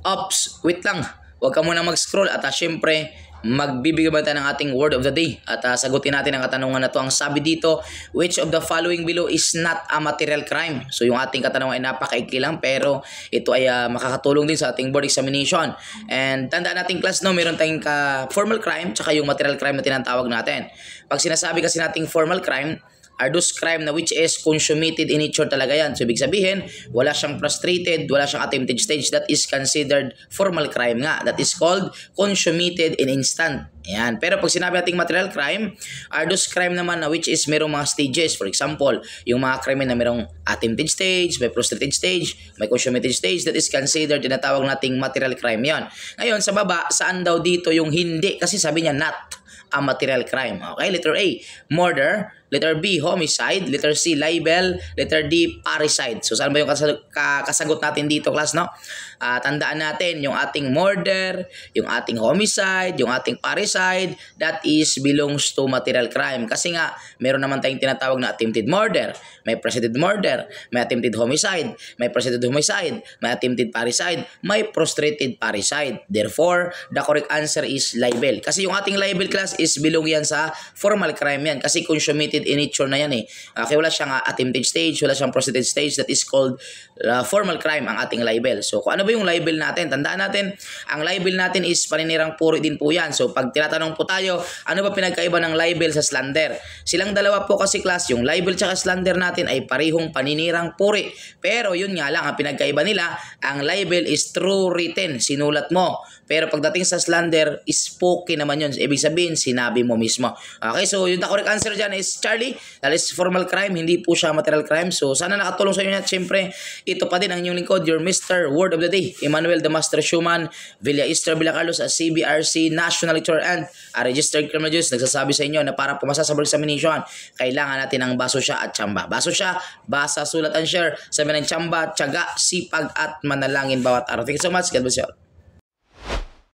Ops, wait lang. Huwag ka muna mag-scroll at syempre, magbibigay ba tayo ng ating word of the day at sagutin natin ang katanungan na to. Ang sabi dito, which of the following below is not a material crime? So yung ating katanungan ay napakaikli lang pero ito ay makakatulong din sa ating board examination. And tandaan natin class, no, meron tayong formal crime tsaka yung material crime na tinatawag natin. Pag sinasabi kasi nating formal crime, are those crime na which is consummated in nature talaga yan. So, ibig sabihin, wala siyang frustrated, wala siyang attempted stage. That is considered formal crime nga. That is called consummated in instant. Ayan. Pero pag sinabi nating material crime, are those crime naman na which is merong mga stages. For example, yung mga crime na merong attempted stage, may frustrated stage, may consummated stage, that is considered, tinatawag nating material crime yan. Ngayon, sa baba, saan daw dito yung hindi? Kasi sabi niya not a material crime. Okay, letter A, murder. Letter B, homicide. Letter C, libel. Letter D, parricide. So, saan ba yung kasagot natin dito, class, no? Tandaan natin, yung ating murder, yung ating homicide, yung ating parricide, that is belongs to material crime. Kasi nga, meron naman tayong tinatawag na attempted murder, may proceeded murder, may attempted homicide, may proceeded homicide, may attempted parricide, may prostrated parricide. Therefore, the correct answer is libel. Kasi yung ating libel, class, is belong yan sa formal crime yan. Kasi consummated in nature na yan eh. Kaya wala siyang attempted stage, wala siyang proceeded stage, that is called formal crime ang ating libel. So kung ano ba yung libel natin? Tandaan natin, ang libel natin is paninirang puri din po yan. So pag tinatanong po tayo, ano ba pinagkaiba ng libel sa slander? Silang dalawa po kasi class, yung libel tsaka slander natin ay parihong paninirang puri. Pero yun nga lang, ang pinagkaiba nila, ang libel is true written, sinulat mo. Pero pagdating sa slander, spoken naman yun. Ibig sabihin, sinabi mo mismo. Okay, so yung the correct answer dyan is Charlie. That is formal crime, hindi po siya material crime. So sana nakatulong sa inyo at syempre, ito pa din ang inyong lingkod, your Mr. Word of the Day, Emmanuel the Master Schumann, Villa Easter Villacarlos, a CBRC National Lecturer and a Registered Criminologist, nagsasabi sa inyo na para pumasa sa board examination, kailangan natin ng baso siya at tsamba. Baso siya, basa, sulat, and share. Sabi ng tsamba, tiyaga, sipag, at manalangin bawat araw. Thank you so much. God bless you all.